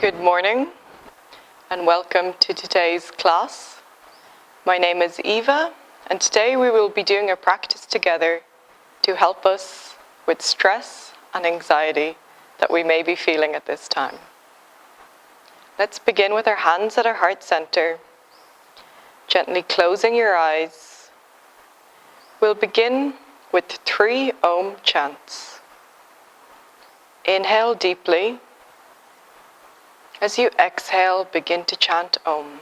Good morning and welcome to today's class. My name is Eva and today we will be doing a practice together to help us with stress and anxiety that we may be feeling at this time. Let's begin with our hands at our heart center, gently closing your eyes. We'll begin with 3 Om chants. Inhale deeply. As you exhale, begin to chant Om.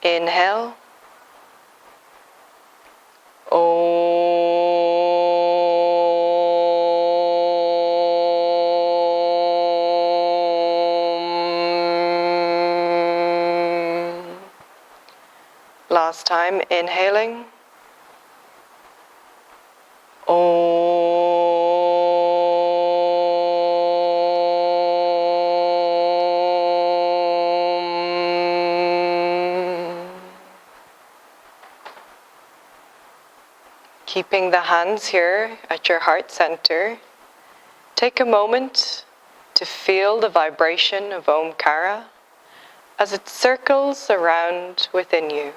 Inhale. Last time, inhaling. Keeping the hands here at your heart center, take a moment to feel the vibration of Omkara as it circles around within you.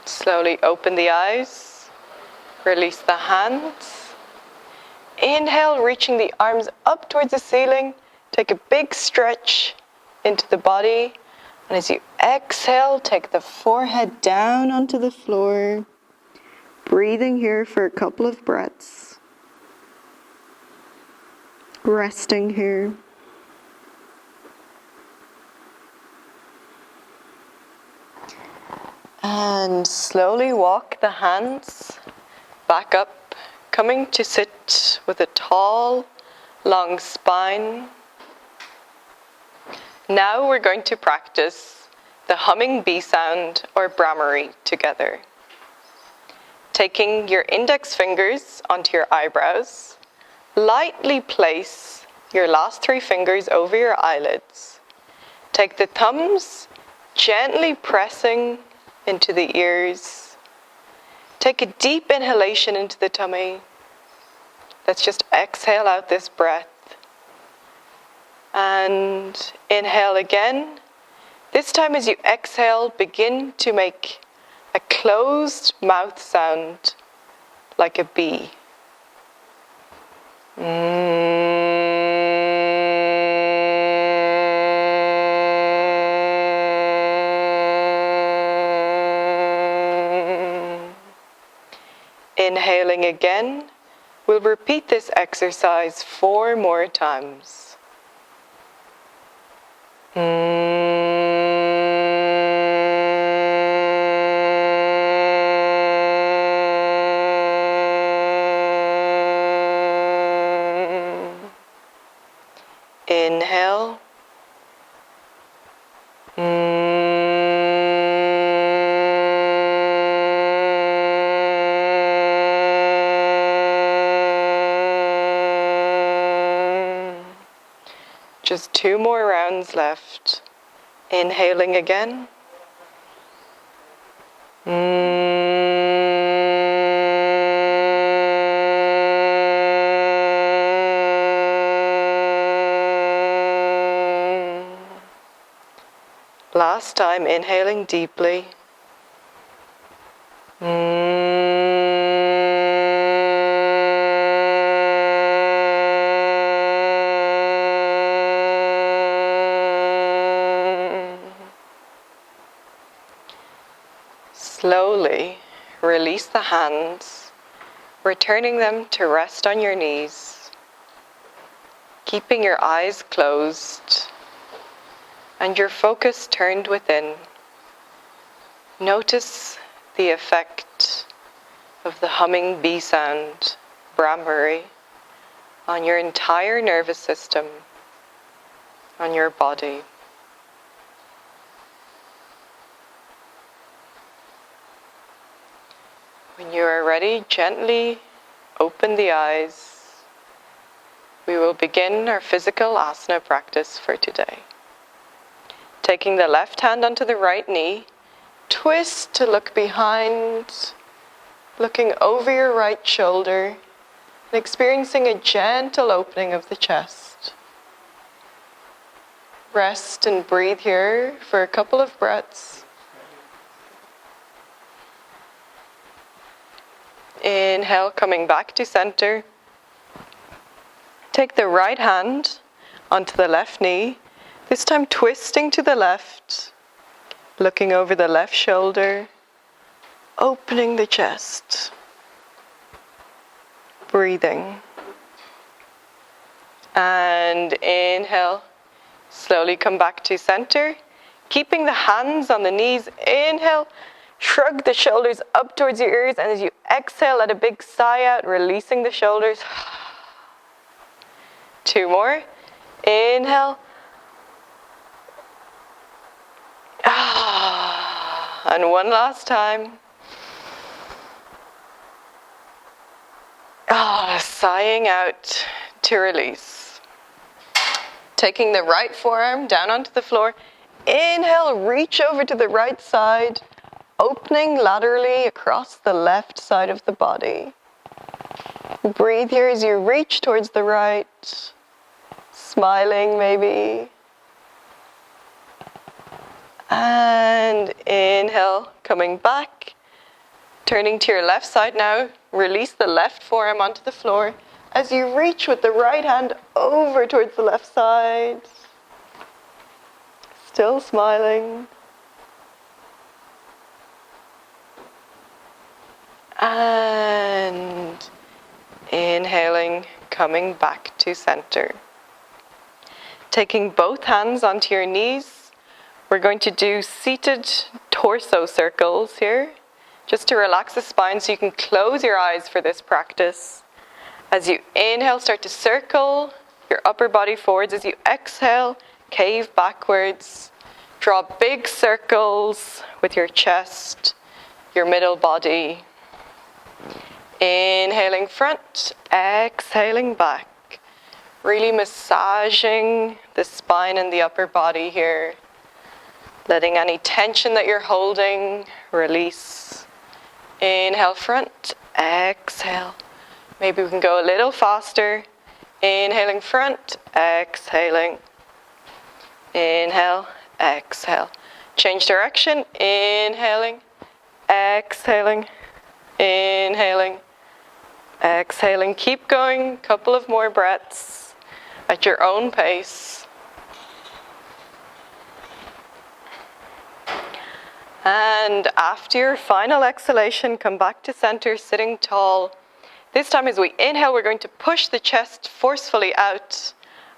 Slowly open the eyes, release the hands. Inhale, reaching the arms up towards the ceiling. Take a big stretch into the body. And as you exhale, take the forehead down onto the floor. Breathing here for a couple of breaths. Resting here. And slowly walk the hands back up, coming to sit with a tall, long spine. Now we're going to practice the humming bee sound or Brahmari together. Taking your index fingers onto your eyebrows, lightly place your last 3 fingers over your eyelids. Take the thumbs, gently pressing into the ears. Take a deep inhalation into the tummy. Let's just exhale out this breath. And inhale again. This time as you exhale, begin to make a closed mouth sound like a bee. Inhaling again, we'll repeat this exercise 4 more times. Inhale. Just 2 more rounds left. Inhaling again. Last time, inhaling deeply. Slowly release the hands, returning them to rest on your knees, keeping your eyes closed and your focus turned within. Notice the effect of the humming bee sound, Brahmari, on your entire nervous system, on your body. When you are ready, gently Open the eyes. We will begin our physical asana practice for today. Taking the left hand onto the right knee, twist to look behind, looking over your right shoulder, and experiencing a gentle opening of the chest. Rest and breathe here for a couple of breaths. Inhale, coming back to center. Take the right hand onto the left knee, this time twisting to the left, looking over the left shoulder, opening the chest, breathing. And inhale, slowly come back to center, keeping the hands on the knees. Inhale, shrug the shoulders up towards your ears, and as you exhale, let a big sigh out, releasing the shoulders. 2 more. Inhale. And one last time. Sighing out to release. Taking the right forearm down onto the floor. Inhale, reach over to the right side, opening laterally across the left side of the body. Breathe here as you reach towards the right, smiling maybe. And inhale, coming back, turning to your left side now. Release the left forearm onto the floor as you reach with the right hand over towards the left side. Still smiling. And inhaling, coming back to center. Taking both hands onto your knees, we're going to do seated torso circles here, just to relax the spine so you can close your eyes for this practice. As you inhale, start to circle your upper body forwards. As you exhale, cave backwards. Draw big circles with your chest, your middle body. Inhaling front, exhaling back. Really massaging the spine and the upper body here. Letting any tension that you're holding release. Inhale front, exhale. Maybe we can go a little faster. Inhaling front, exhaling. Inhale, exhale. Change direction, inhaling, exhaling, inhaling, exhaling. Keep going, couple of more breaths at your own pace. And after your final exhalation, come back to center, sitting tall. This time as we inhale, we're going to push the chest forcefully out.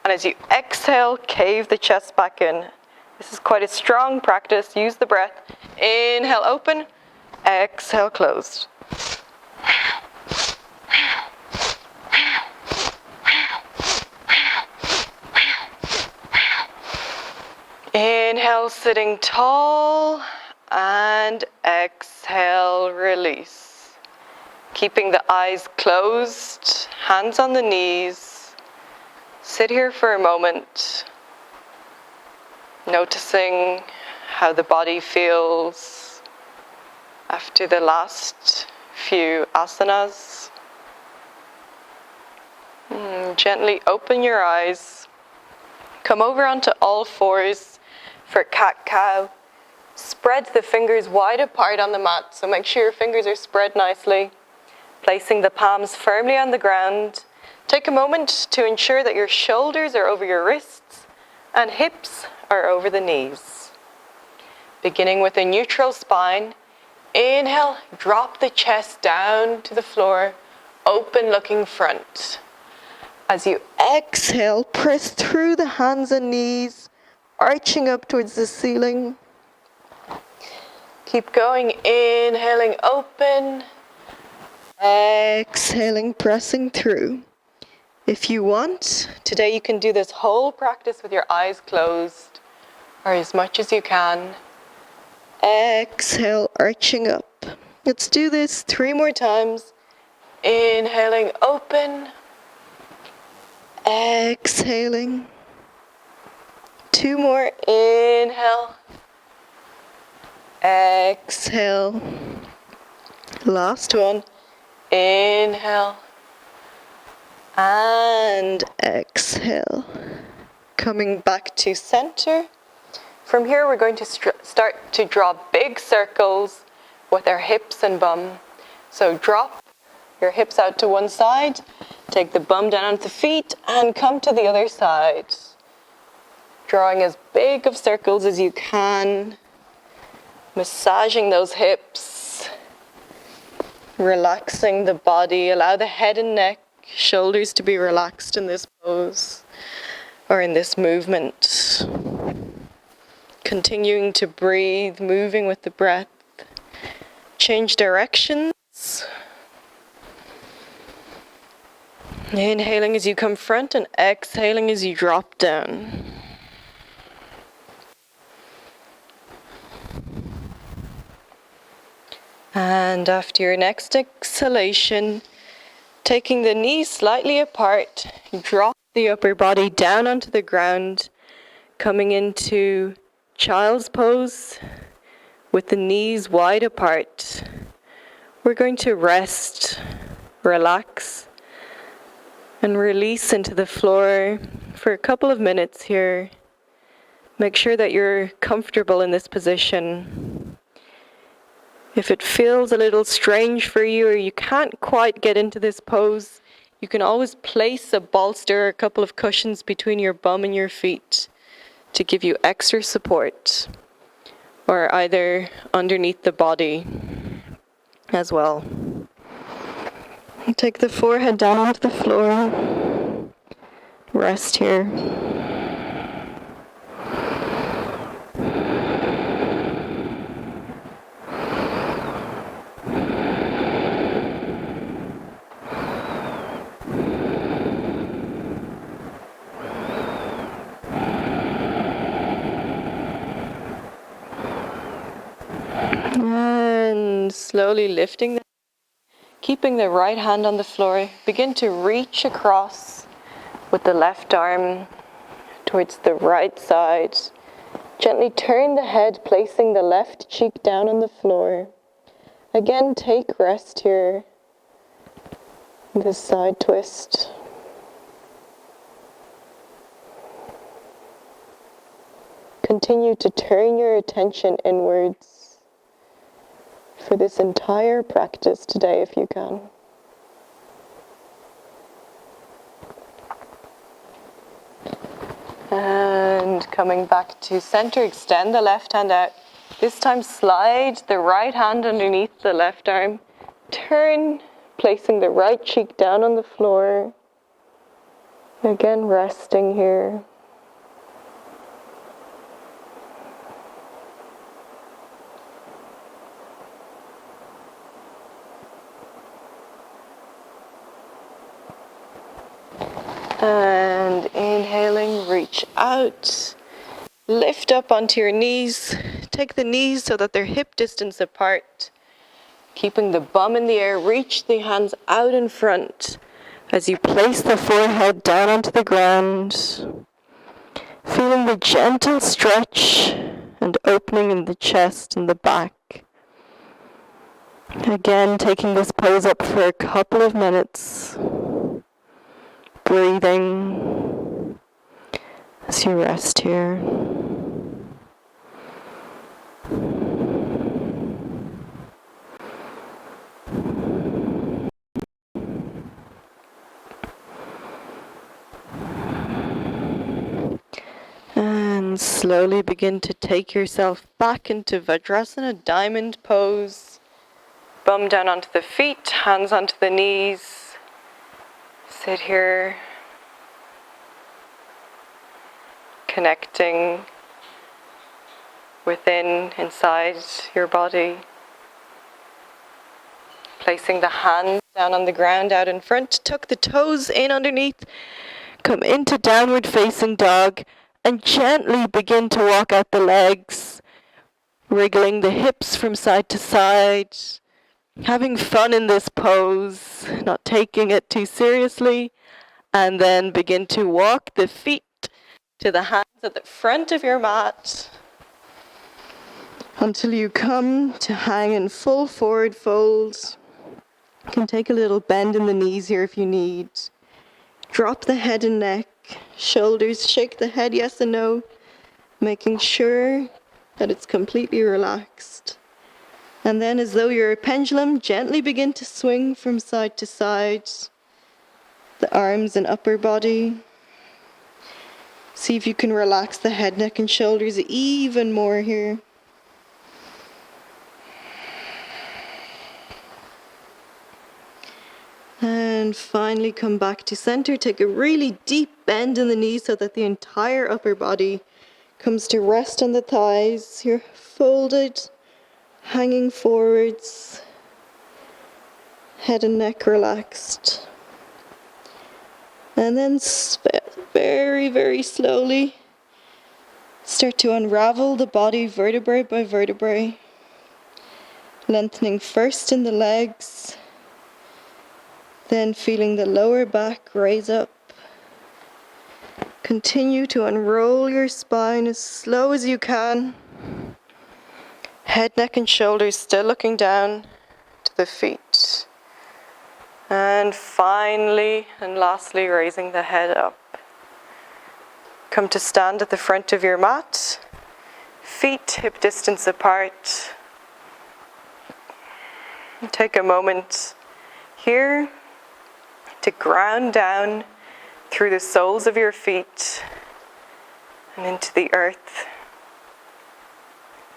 And as you exhale, cave the chest back in. This is quite a strong practice. Use the breath. Inhale, open. Exhale, closed. Inhale, sitting tall. And exhale, release. Keeping the eyes closed, hands on the knees. Sit here for a moment, noticing how the body feels after the last few asanas. Gently open your eyes. Come over onto all fours for cat-cow. Spread the fingers wide apart on the mat, so make sure your fingers are spread nicely. Placing the palms firmly on the ground. Take a moment to ensure that your shoulders are over your wrists and hips are over the knees. Beginning with a neutral spine. Inhale, drop the chest down to the floor, open looking front. As you exhale, press through the hands and knees, arching up towards the ceiling. Keep going, inhaling, open. Exhaling, pressing through. If you want, today you can do this whole practice with your eyes closed, or as much as you can. Exhale, arching up. Let's do this 3 more times. Inhaling, open. Exhaling. 2 more. Inhale. Exhale. Last one. Inhale. And exhale. Coming back to center. From here, we're going to start to draw big circles with our hips and bum. So drop your hips out to one side, take the bum down onto the feet, and come to the other side. Drawing as big of circles as you can, massaging those hips, relaxing the body. Allow the head and neck, shoulders to be relaxed in this pose or in this movement. Continuing to breathe, moving with the breath. Change directions. Inhaling as you come front and exhaling as you drop down. And after your next exhalation, taking the knees slightly apart, drop the upper body down onto the ground, coming into child's pose with the knees wide apart. We're going to rest, relax, and release into the floor for a couple of minutes here. Make sure that you're comfortable in this position. If it feels a little strange for you or you can't quite get into this pose, you can always place a bolster or a couple of cushions between your bum and your feet to give you extra support, or either underneath the body as well. Take the forehead down onto the floor. Rest here. And slowly lifting, keeping the right hand on the floor, begin to reach across with the left arm towards the right side. Gently turn the head, placing the left cheek down on the floor. Again, take rest here. This side twist. Continue to turn your attention inwards for this entire practice today if you can. And coming back to center, extend the left hand out. This time slide the right hand underneath the left arm. Turn, placing the right cheek down on the floor. Again, resting here. And inhaling, reach out, lift up onto your knees, take the knees so that they're hip distance apart, keeping the bum in the air, reach the hands out in front as you place the forehead down onto the ground, feeling the gentle stretch and opening in the chest and the back. Again, taking this pose up for a couple of minutes. Breathing as you rest here. And slowly begin to take yourself back into Vajrasana, diamond pose. Bum down onto the feet, hands onto the knees. Sit here, connecting within, inside your body. Placing the hands down on the ground out in front, tuck the toes in underneath, come into downward facing dog, and gently begin to walk out the legs, wriggling the hips from side to side, having fun in this pose, not taking it too seriously, and then begin to walk the feet to the hands at the front of your mat until you come to hang in full forward fold. You can take a little bend in the knees here if you need. Drop the head and neck, shoulders, shake the head yes and no, making sure that it's completely relaxed. And then, as though you're a pendulum, gently begin to swing from side to side, the arms and upper body. See if you can relax the head, neck, and shoulders even more here. And finally come back to center. Take a really deep bend in the knees so that the entire upper body comes to rest on the thighs. You're folded, hanging forwards, head and neck relaxed. And then very, very slowly start to unravel the body vertebrae by vertebrae, lengthening first in the legs, then feeling the lower back raise up. Continue to unroll your spine as slow as you can. Head, neck, and shoulders still looking down to the feet. And finally and lastly, raising the head up. Come to stand at the front of your mat, feet hip distance apart. Take a moment here to ground down through the soles of your feet and into the earth.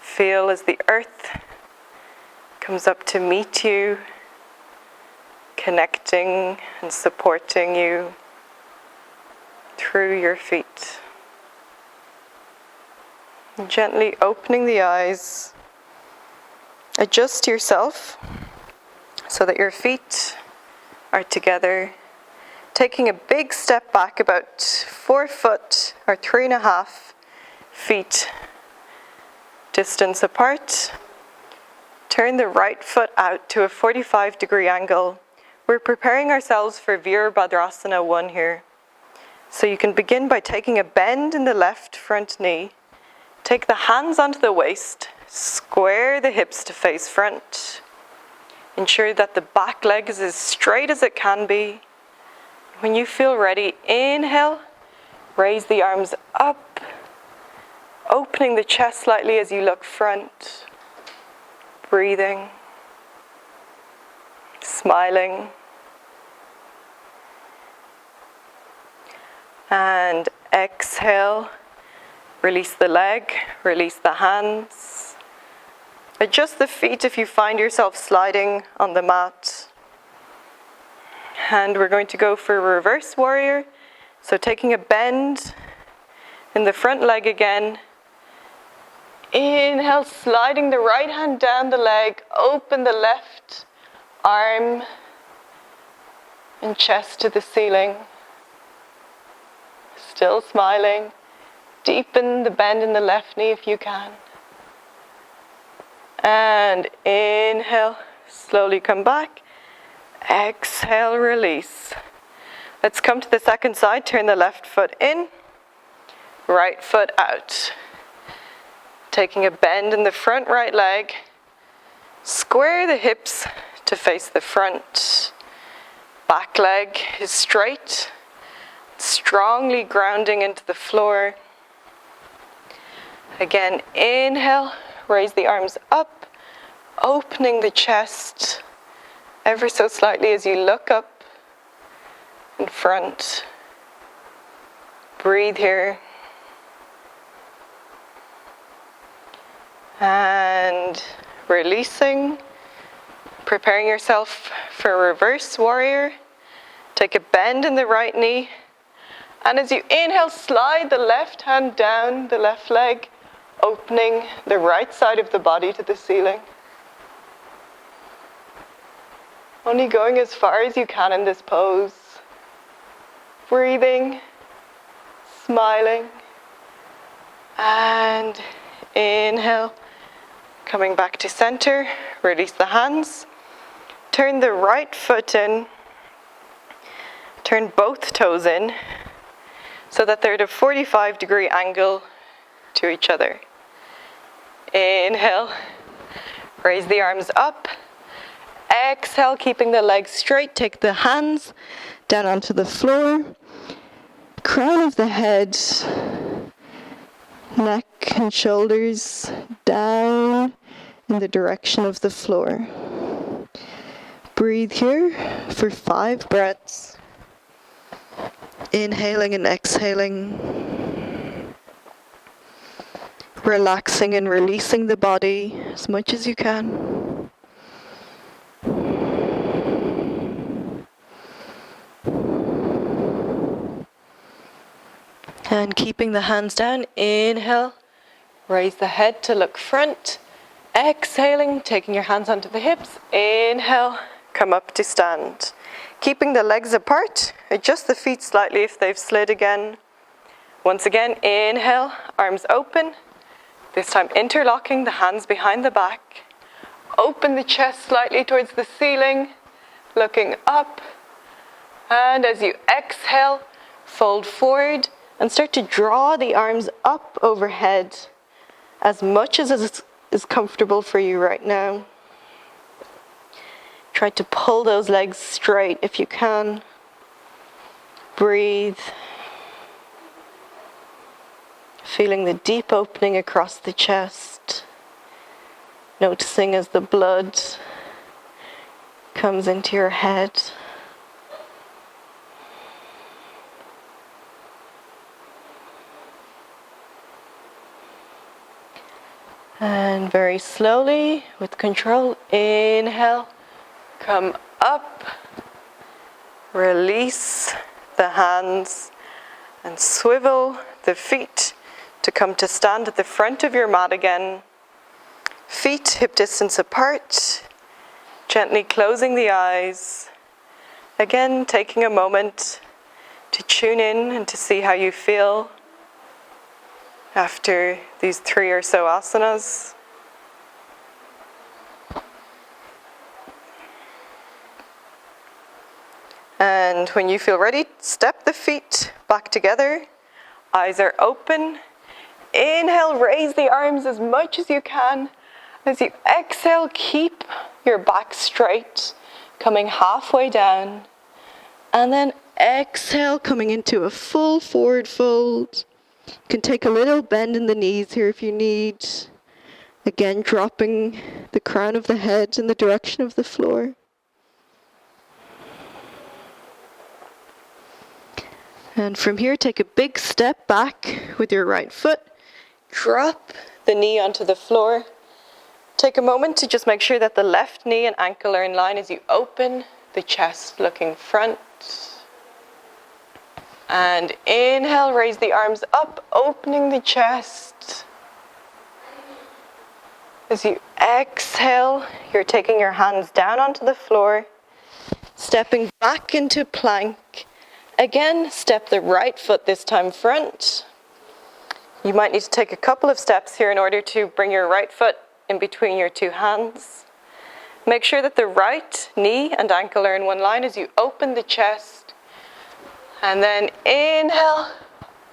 Feel as the earth comes up to meet you, connecting and supporting you through your feet. Gently opening the eyes. Adjust yourself so that your feet are together. Taking a big step back, about 4 foot or 3.5 feet distance apart. Turn the right foot out to a 45-degree angle. We're preparing ourselves for Virabhadrasana 1 here. So you can begin by taking a bend in the left front knee. Take the hands onto the waist. Square the hips to face front. Ensure that the back leg is as straight as it can be. When you feel ready, inhale, raise the arms up, opening the chest slightly as you look front, breathing, smiling, and exhale, release the leg, release the hands, adjust the feet if you find yourself sliding on the mat. And we're going to go for reverse warrior. So taking a bend in the front leg again. Inhale, sliding the right hand down the leg. Open the left arm and chest to the ceiling. Still smiling. Deepen the bend in the left knee if you can. And inhale, slowly come back. Exhale, release. Let's come to the second side. Turn the left foot in, right foot out. Taking a bend in the front right leg. Square the hips to face the front. Back leg is straight, strongly grounding into the floor. Again, inhale, raise the arms up, opening the chest ever so slightly as you look up in front. Breathe here. And releasing, preparing yourself for reverse warrior. Take a bend in the right knee. And as you inhale, slide the left hand down the left leg, opening the right side of the body to the ceiling. Only going as far as you can in this pose. Breathing, smiling, and inhale. Coming back to center, release the hands. turn the right foot in. Turn both toes in so that they're at a 45-degree angle to each other. Inhale, raise the arms up. Exhale, keeping the legs straight. Take the hands down onto the floor. Crown of the head, neck and shoulders down in the direction of the floor. Breathe here for 5 breaths. Inhaling and exhaling. Relaxing and releasing the body as much as you can. And keeping the hands down, inhale, raise the head to look front. Exhaling, taking your hands onto the hips. Inhale, come up to stand. Keeping the legs apart, adjust the feet slightly if they've slid again. Once again, inhale, arms open. This time interlocking the hands behind the back. Open the chest slightly towards the ceiling, looking up. And as you exhale, fold forward and start to draw the arms up overhead as much as is comfortable for you right now. Try to pull those legs straight if you can. Breathe. Feeling the deep opening across the chest. Noticing as the blood comes into your head. And very slowly, with control, inhale, come up, release the hands, and swivel the feet to come to stand at the front of your mat again. Feet hip distance apart, gently closing the eyes. Again, taking a moment to tune in and to see how you feel after these 3 or so asanas. And when you feel ready, step the feet back together. Eyes are open. Inhale, raise the arms as much as you can. As you exhale, keep your back straight, coming halfway down. And then exhale, coming into a full forward fold. You can take a little bend in the knees here if you need. Again, dropping the crown of the head in the direction of the floor. And from here, take a big step back with your right foot. Drop the knee onto the floor. Take a moment to just make sure that the left knee and ankle are in line as you open the chest, looking front. And inhale, raise the arms up, opening the chest. As you exhale, you're taking your hands down onto the floor, stepping back into plank. Again, step the right foot this time front. You might need to take a couple of steps here in order to bring your right foot in between your 2 hands. Make sure that the right knee and ankle are in one line as you open the chest. And then inhale,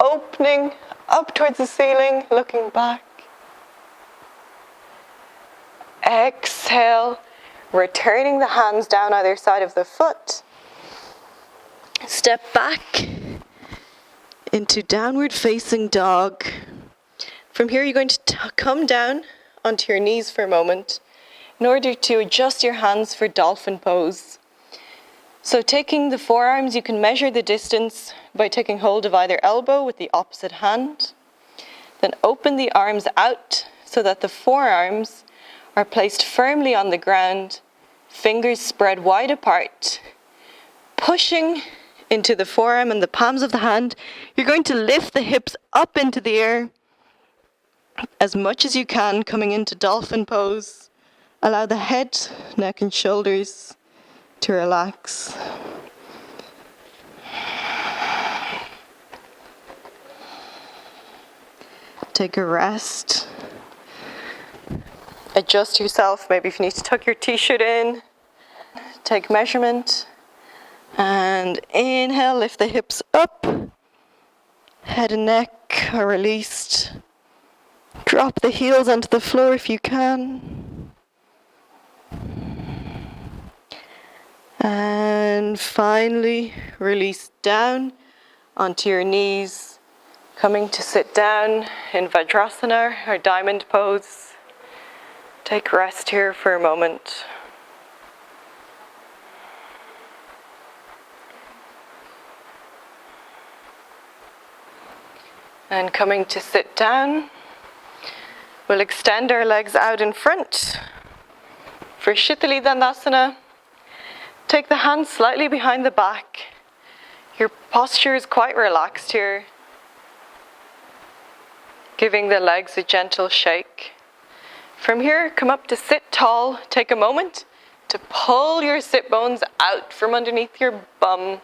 opening up towards the ceiling, looking back. Exhale, returning the hands down either side of the foot. Step back into downward facing dog. From here, you're going to come down onto your knees for a moment in order to adjust your hands for dolphin pose. So taking the forearms, you can measure the distance by taking hold of either elbow with the opposite hand. Then open the arms out so that the forearms are placed firmly on the ground, fingers spread wide apart. Pushing into the forearm and the palms of the hand, you're going to lift the hips up into the air as much as you can, coming into dolphin pose. Allow the head, neck and shoulders to relax. Take a rest. Adjust yourself, maybe if you need to tuck your t-shirt in. take measurement. And inhale, lift the hips up. Head and neck are released. Drop the heels onto the floor if you can. And finally, release down onto your knees, coming to sit down in Vajrasana or diamond pose. Take rest here for a moment. And coming to sit down, we'll extend our legs out in front. For Shitali Dandasana, take the hands slightly behind the back. Your posture is quite relaxed here, giving the legs a gentle shake. From here, come up to sit tall. Take a moment to pull your sit bones out from underneath your bum.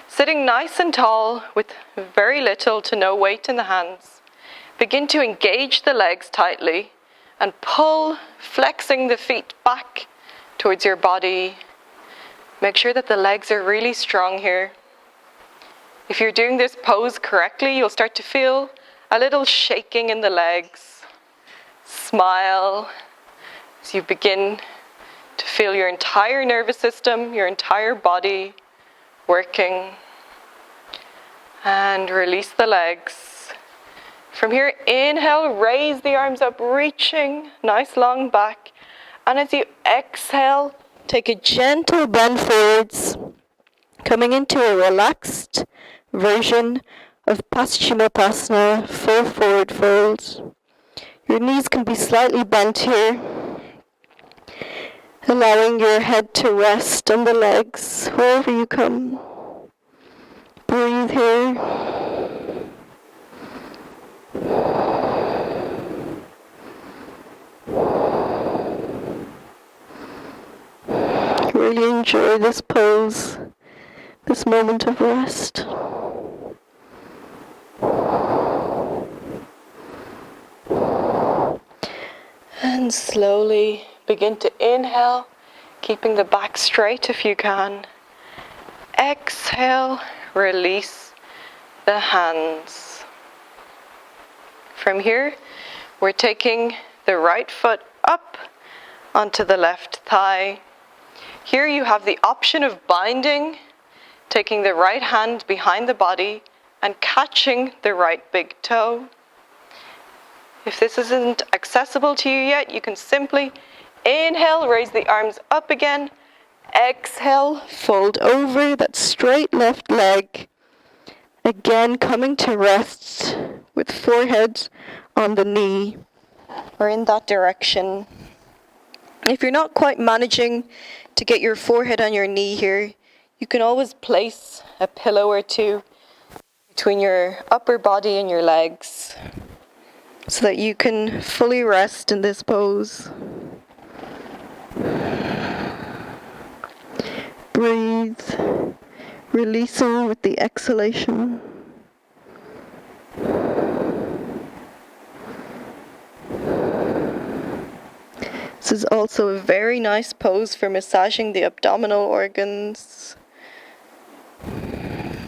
Sitting nice and tall with very little to no weight in the hands. Begin to engage the legs tightly and pull, flexing the feet back towards your body. Make sure that the legs are really strong here. If you're doing this pose correctly, you'll start to feel a little shaking in the legs. Smile as you begin to feel your entire nervous system, your entire body working. And release the legs. From here, inhale, raise the arms up, reaching, nice long back. And as you exhale, take a gentle bend forwards, coming into a relaxed version of Paschimottanasana, full forward fold. Your knees can be slightly bent here, allowing your head to rest on the legs wherever you come. Breathe here. Really enjoy this pose, this moment of rest. And slowly begin to inhale, keeping the back straight if you can. Exhale, release the hands. From here, we're taking the right foot up onto the left thigh. Here you have the option of binding, taking the right hand behind the body and catching the right big toe. If this isn't accessible to you yet, you can simply inhale, raise the arms up again. Exhale, fold over that straight left leg. Again, coming to rest with forehead on the knee or in that direction. If you're not quite managing to get your forehead on your knee here, you can always place a pillow or two between your upper body and your legs so that you can fully rest in this pose. Breathe, releasing with the exhalation. This is also a very nice pose for massaging the abdominal organs,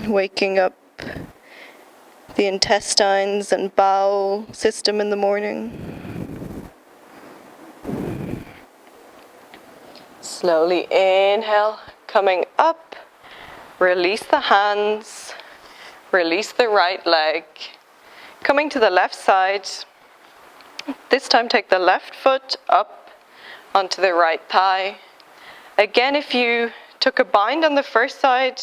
waking up the intestines and bowel system in the morning. Slowly inhale, coming up, release the hands, release the right leg. Coming to the left side, this time take the left foot up onto the right thigh. Again, if you took a bind on the first side,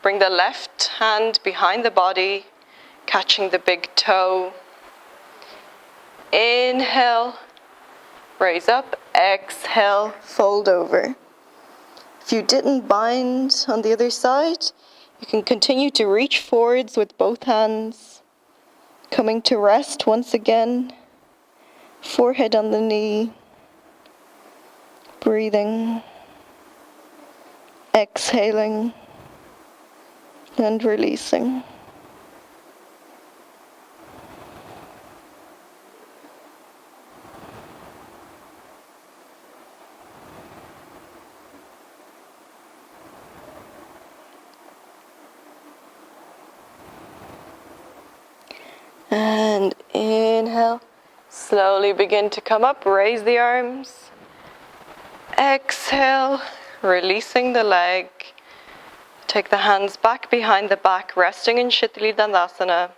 bring the left hand behind the body, catching the big toe. Inhale, raise up, exhale, fold over. If you didn't bind on the other side, you can continue to reach forwards with both hands, coming to rest once again, forehead on the knee, breathing, exhaling, and releasing. Inhale. Slowly begin to come up. Raise the arms. Exhale. Releasing the leg. Take the hands back behind the back, resting in Shitali Dandasana.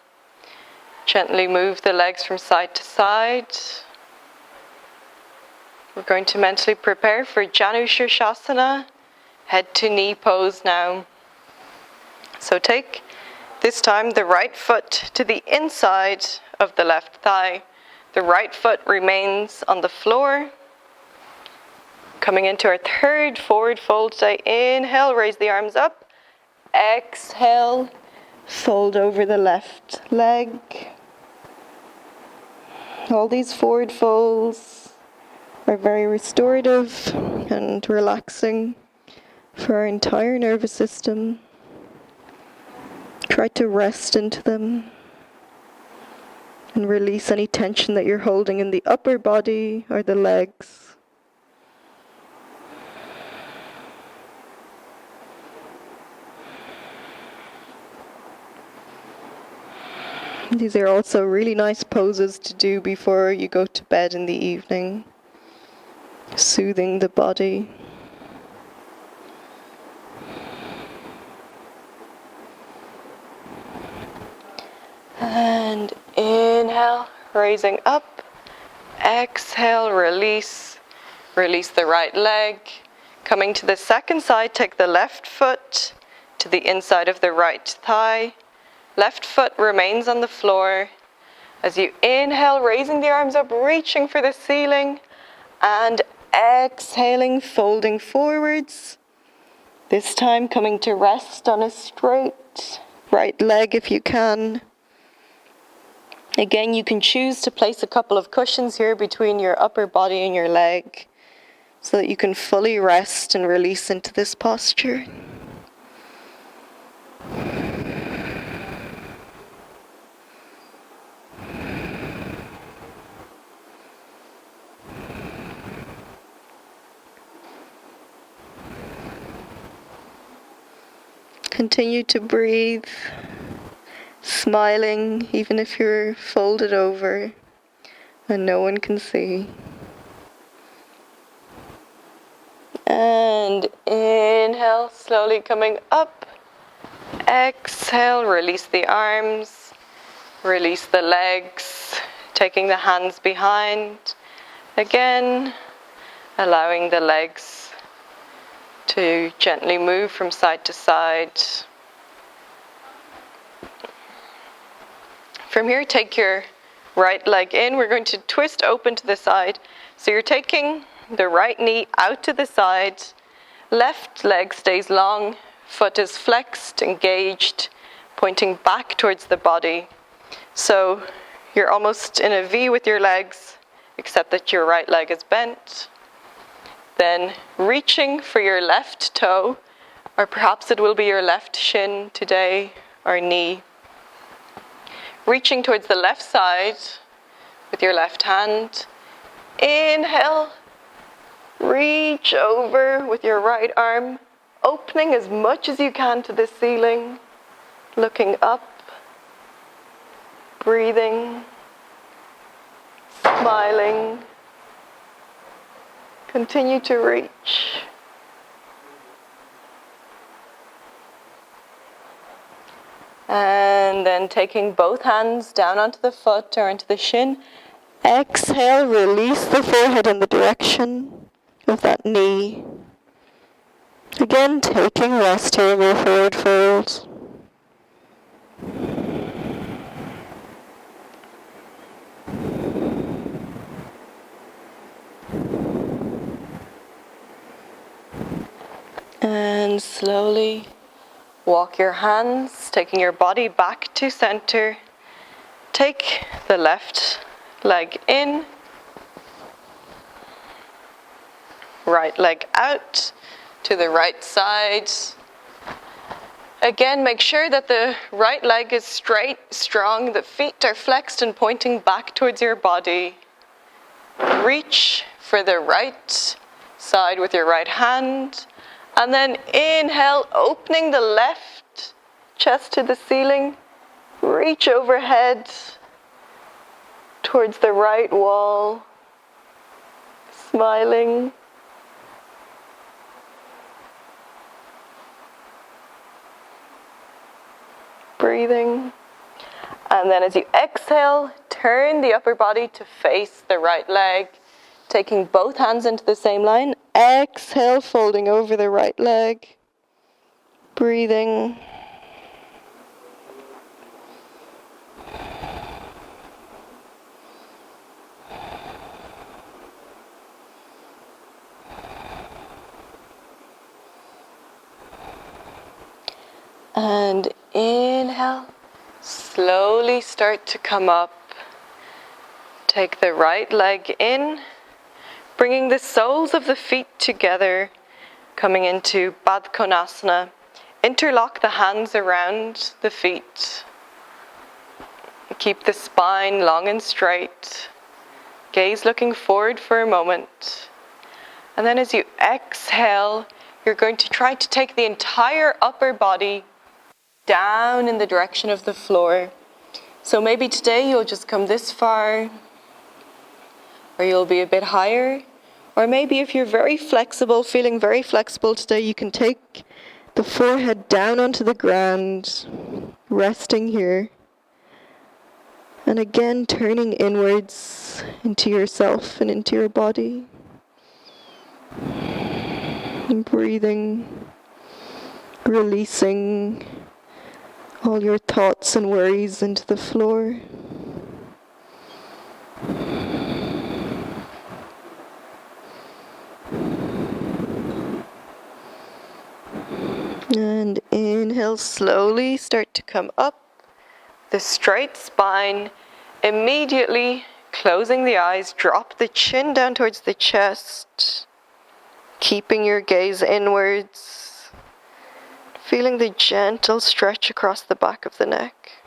Gently move the legs from side to side. We're going to mentally prepare for Janu Shirshasana, head to knee pose now. So take this time the right foot to the inside of the left thigh. The right foot remains on the floor. Coming into our third forward fold today. Inhale, raise the arms up. Exhale, fold over the left leg. All these forward folds are very restorative and relaxing for our entire nervous system. Try to rest into them and release any tension that you're holding in the upper body or the legs. These are also really nice poses to do before you go to bed in the evening, soothing the body. And inhale, raising up. Exhale, release. Release the right leg. Coming to the second side, take the left foot to the inside of the right thigh. Left foot remains on the floor. As you inhale, raising the arms up, reaching for the ceiling. And exhaling, folding forwards. This time coming to rest on a straight right leg if you can. Again, you can choose to place a couple of cushions here between your upper body and your leg so that you can fully rest and release into this posture. Continue to breathe, smiling even if you're folded over and no one can see. And inhale, slowly coming up. Exhale, release the arms, release the legs, taking the hands behind. Again, allowing the legs to gently move from side to side. From here, take your right leg in. We're going to twist open to the side. So you're taking the right knee out to the side. Left leg stays long. Foot is flexed, engaged, pointing back towards the body. So you're almost in a V with your legs, except that your right leg is bent. Then reaching for your left toe, or perhaps it will be your left shin today, or knee. Reaching towards the left side with your left hand. Inhale, reach over with your right arm, opening as much as you can to the ceiling, looking up, breathing, smiling. Continue to reach. And then taking both hands down onto the foot or onto the shin. Exhale, release the forehead in the direction of that knee. Again, taking rest here, go forward fold. And slowly walk your hands, taking your body back to center. Take the left leg in, right leg out to the right side. Again, make sure that the right leg is straight, strong, the feet are flexed and pointing back towards your body. Reach for the right side with your right hand. And then inhale, opening the left chest to the ceiling. Reach overhead. towards the right wall, smiling. Breathing. And then as you exhale, turn the upper body to face the right leg, taking both hands into the same line. Exhale, folding over the right leg. Breathing. And inhale, slowly start to come up. Take the right leg in, bringing the soles of the feet together, coming into Baddha Konasana. Interlock the hands around the feet. Keep the spine long and straight. Gaze looking forward for a moment. And then as you exhale, you're going to try to take the entire upper body down in the direction of the floor. So maybe today you'll just come this far, or you'll be a bit higher. Or maybe if you're very flexible, feeling very flexible today, you can take the forehead down onto the ground, resting here. And again, turning inwards into yourself and into your body. And breathing, releasing all your thoughts and worries into the floor. And inhale, slowly start to come up. The straight spine, immediately closing the eyes, drop the chin down towards the chest, keeping your gaze inwards. Feeling the gentle stretch across the back of the neck.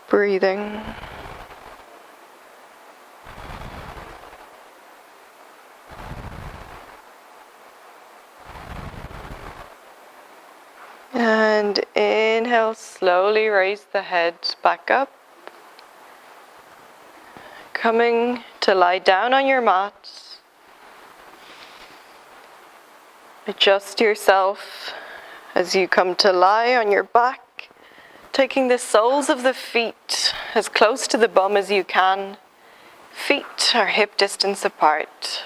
Breathing. And inhale, slowly raise the head back up. Coming to lie down on your mat. Adjust yourself as you come to lie on your back, taking the soles of the feet as close to the bum as you can. Feet are hip distance apart.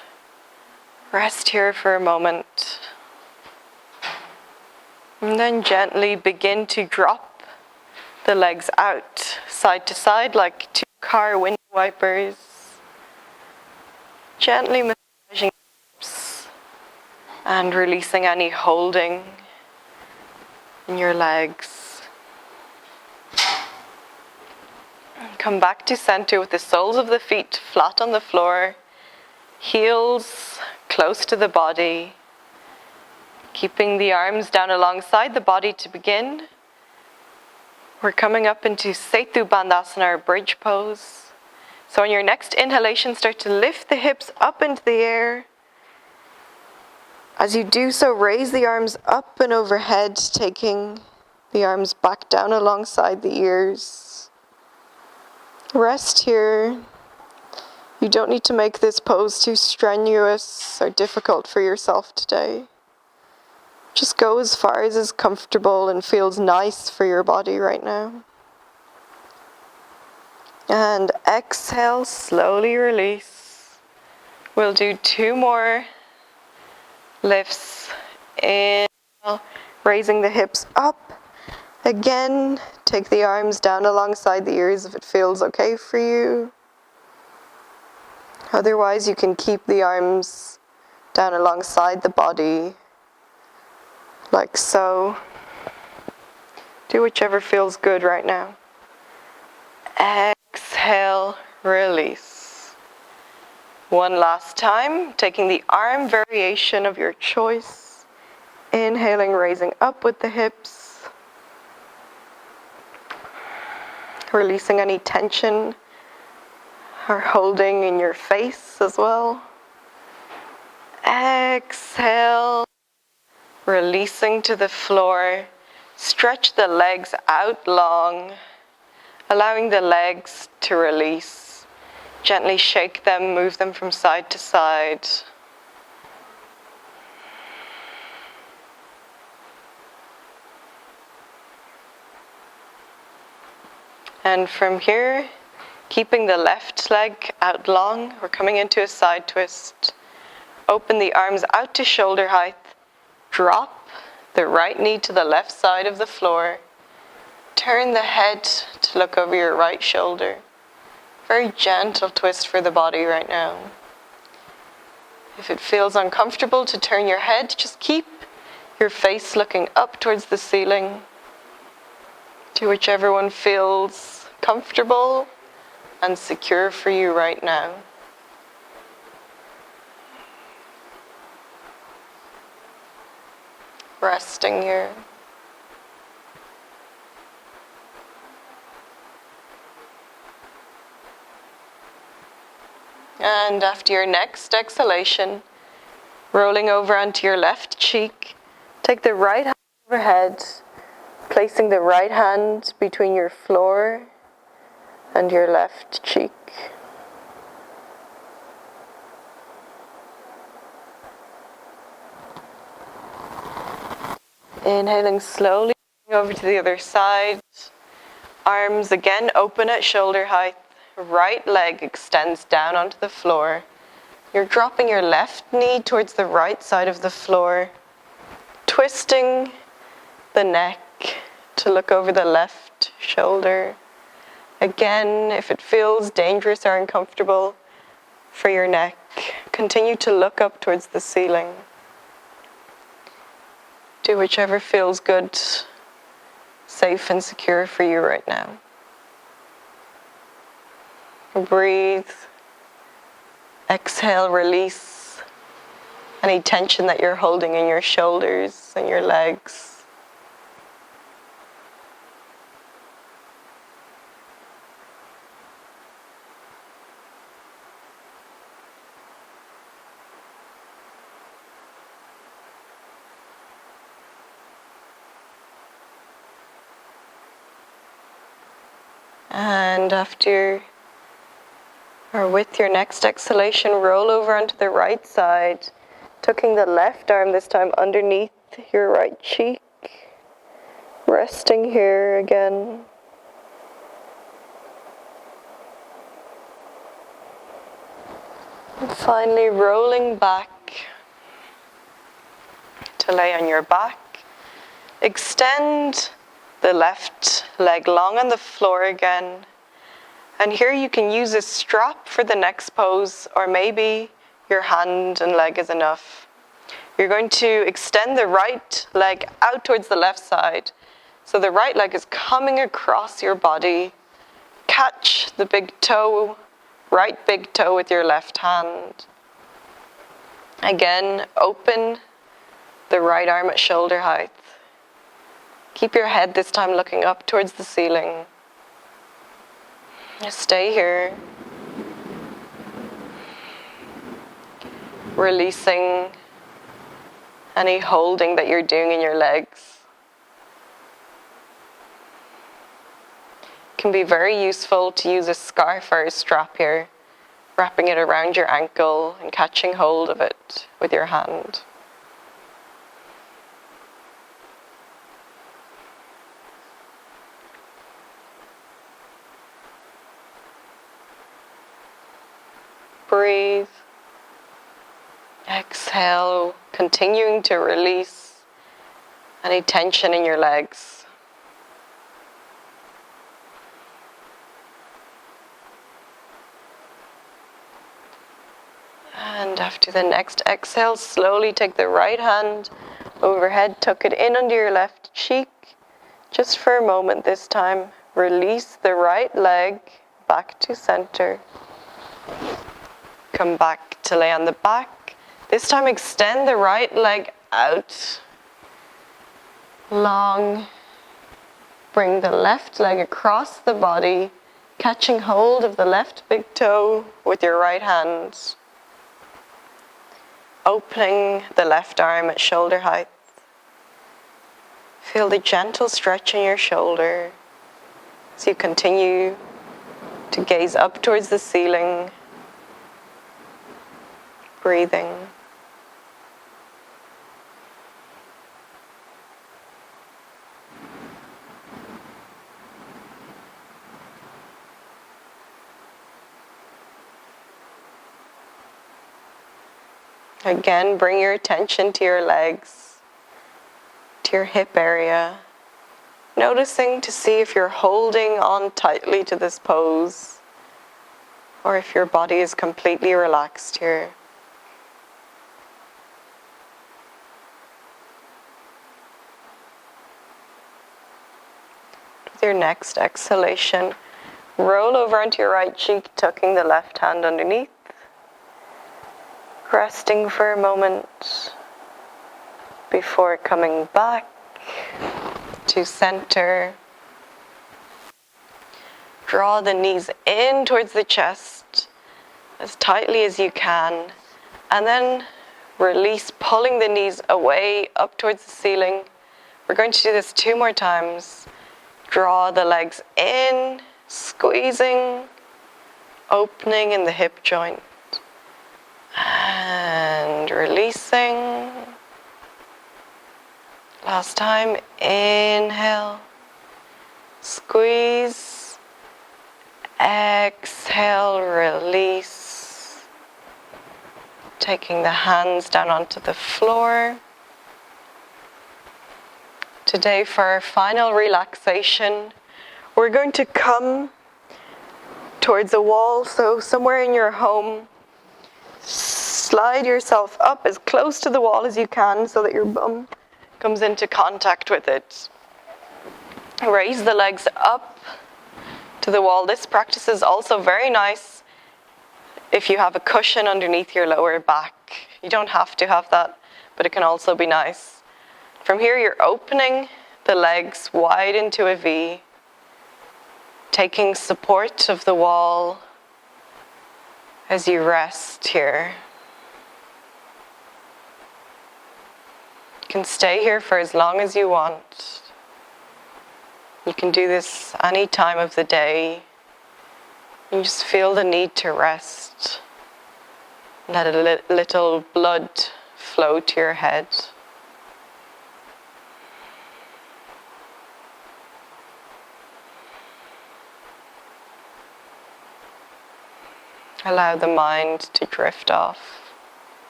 Rest here for a moment. And then gently begin to drop the legs out, side to side, like two car window wipers. Gently massaging hips and releasing any holding in your legs. Come back to center with the soles of the feet flat on the floor, heels close to the body. Keeping the arms down alongside the body to begin. We're coming up into Setu Bandhasana, or bridge pose. So on your next inhalation, start to lift the hips up into the air. As you do so, raise the arms up and overhead, taking the arms back down alongside the ears. Rest here. You don't need to make this pose too strenuous or difficult for yourself today. Just go as far as is comfortable and feels nice for your body right now. And exhale, slowly release. We'll do 2 more lifts. Inhale, raising the hips up. Again, take the arms down alongside the ears if it feels okay for you. Otherwise, you can keep the arms down alongside the body. Like so. Do whichever feels good right now. Exhale, release. One last time, taking the arm variation of your choice. Inhaling, raising up with the hips. Releasing any tension or holding in your face as well. Exhale. Releasing to the floor. Stretch the legs out long. allowing the legs to release. Gently shake them, move them from side to side. And from here, keeping the left leg out long, we're coming into a side twist. Open the arms out to shoulder height. Drop the right knee to the left side of the floor. Turn the head to look over your right shoulder. Very gentle twist for the body right now. If it feels uncomfortable to turn your head, just keep your face looking up towards the ceiling. Do whichever one feels comfortable and secure for you right now. Resting here. And after your next exhalation, rolling over onto your left cheek, take the right hand overhead, placing the right hand between your floor and your left cheek. Inhaling slowly over to the other side. Arms again open at shoulder height. Right leg extends down onto the floor. You're dropping your left knee towards the right side of the floor, twisting the neck to look over the left shoulder. Again, if it feels dangerous or uncomfortable for your neck, continue to look up towards the ceiling. Do whichever feels good, safe and secure for you right now. Breathe. Exhale, release any tension that you're holding in your shoulders and your legs. And with your next exhalation, roll over onto the right side, tucking the left arm this time underneath your right cheek, resting here again. And finally rolling back to lay on your back. Extend the left leg long on the floor again. And here you can use a strap for the next pose, or maybe your hand and leg is enough. You're going to extend the right leg out towards the left side. So the right leg is coming across your body. Catch the big toe, right big toe with your left hand. Again, open the right arm at shoulder height. Keep your head this time looking up towards the ceiling. Stay here. Releasing any holding that you're doing in your legs. It can be very useful to use a scarf or a strap here, wrapping it around your ankle and catching hold of it with your hand. Breathe. Exhale, continuing to release any tension in your legs. And after the next exhale, slowly take the right hand overhead, tuck it in under your left cheek. Just for a moment this time, release the right leg back to center. Come back to lay on the back. This time extend the right leg out long. Bring the left leg across the body, catching hold of the left big toe with your right hand. Opening the left arm at shoulder height. Feel the gentle stretch in your shoulder. As you continue to gaze up towards the ceiling, breathing. Again, bring your attention to your legs, to your hip area, noticing to see if you're holding on tightly to this pose or if your body is completely relaxed here. With your next exhalation, roll over onto your right cheek, tucking the left hand underneath. Resting for a moment before coming back to center. Draw the knees in towards the chest as tightly as you can, and then release, pulling the knees away up towards the ceiling. We're going to do this 2 more times. Draw the legs in, squeezing, opening in the hip joint. And releasing. Last time, inhale, squeeze, exhale, release. Taking the hands down onto the floor. Today, for our final relaxation, we're going to come towards a wall, so somewhere in your home. Slide yourself up as close to the wall as you can so that your bum comes into contact with it. Raise the legs up to the wall. This practice is also very nice if you have a cushion underneath your lower back. You don't have to have that, but it can also be nice. From here, you're opening the legs wide into a V, taking support of the wall as you rest here. You can stay here for as long as you want. You can do this any time of the day. You just feel the need to rest. Let a little blood flow to your head. Allow the mind to drift off.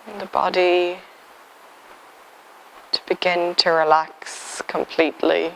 And the body to begin to relax completely.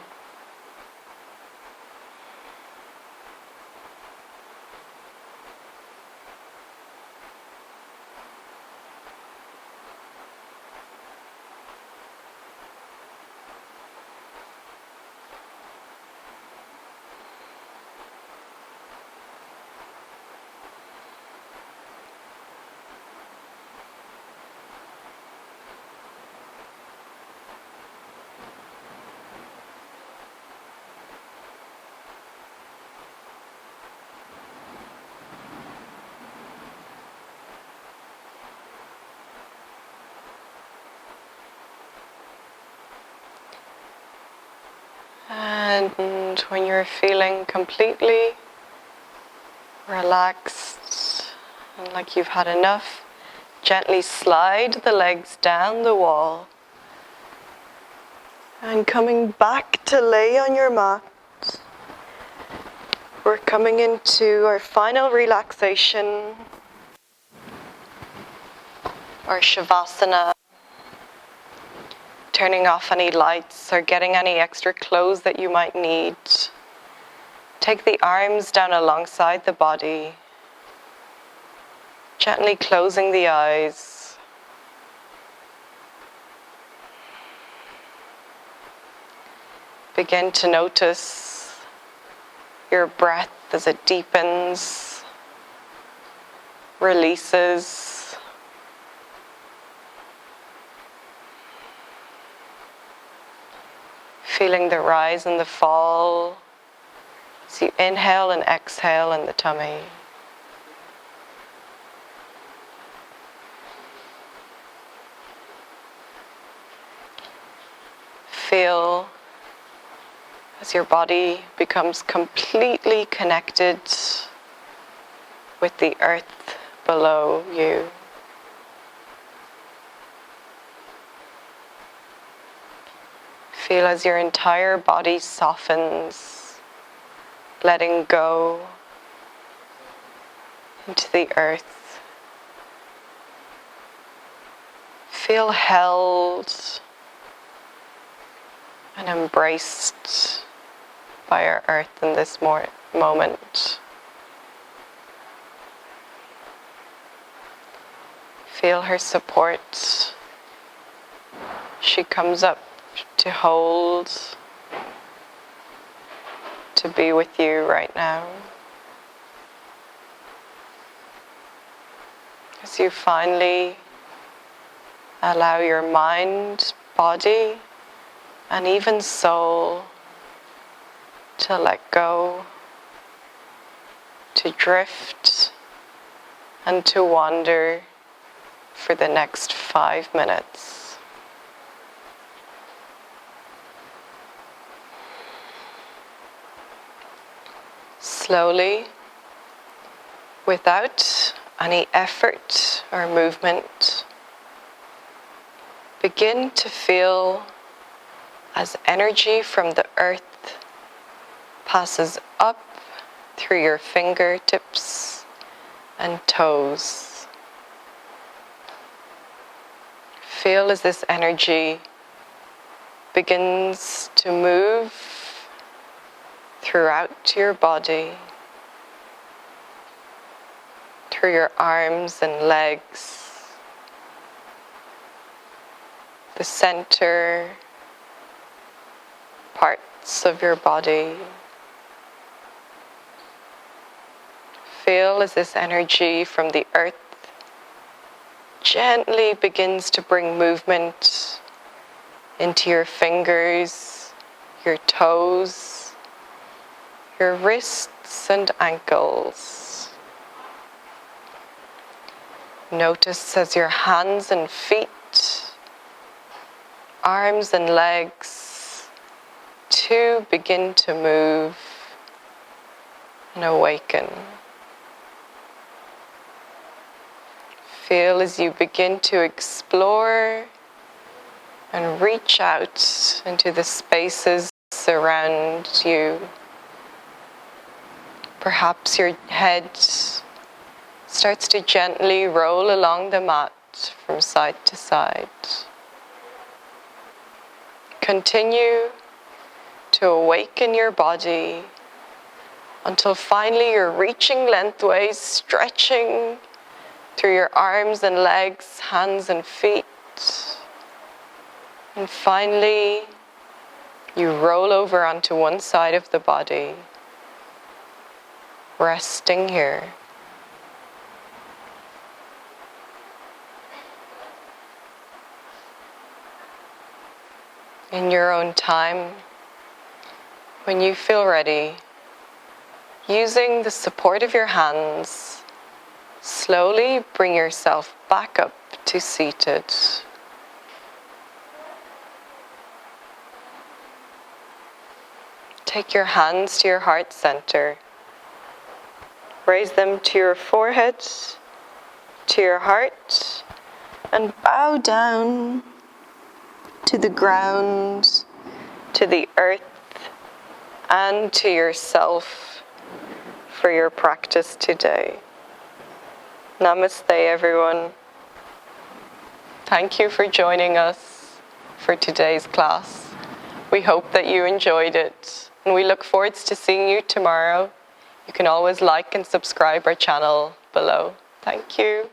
And when you're feeling completely relaxed and like you've had enough, gently slide the legs down the wall. And coming back to lay on your mat, we're coming into our final relaxation, our Shavasana. Turning off any lights or getting any extra clothes that you might need. Take the arms down alongside the body, gently closing the eyes. Begin to notice your breath as it deepens, releases. Feeling the rise and the fall as you inhale and exhale in the tummy. Feel as your body becomes completely connected with the earth below you. Feel as your entire body softens, letting go into the earth. Feel held and embraced by our earth in this moment. Feel her support. She comes up to hold, to be with you right now. As you finally allow your mind, body, and even soul to let go, to drift, and to wander for the next 5 minutes. Slowly, without any effort or movement, begin to feel as energy from the earth passes up through your fingertips and toes. Feel as this energy begins to move throughout your body, through your arms and legs, the center parts of your body. Feel as this energy from the earth gently begins to bring movement into your fingers, your toes, your wrists and ankles. Notice as your hands and feet, arms and legs too begin to move and awaken. Feel as you begin to explore and reach out into the spaces around you. Perhaps your head starts to gently roll along the mat from side to side. Continue to awaken your body until finally you're reaching lengthways, stretching through your arms and legs, hands and feet. And finally, you roll over onto one side of the body, resting here. In your own time, when you feel ready, using the support of your hands, slowly bring yourself back up to seated. Take your hands to your heart center. Raise them to your forehead, to your heart, and bow down to the ground, to the earth, and to yourself for your practice today. Namaste, everyone. Thank you for joining us for today's class. We hope that you enjoyed it, and we look forward to seeing you tomorrow. You can always like and subscribe our channel below. Thank you.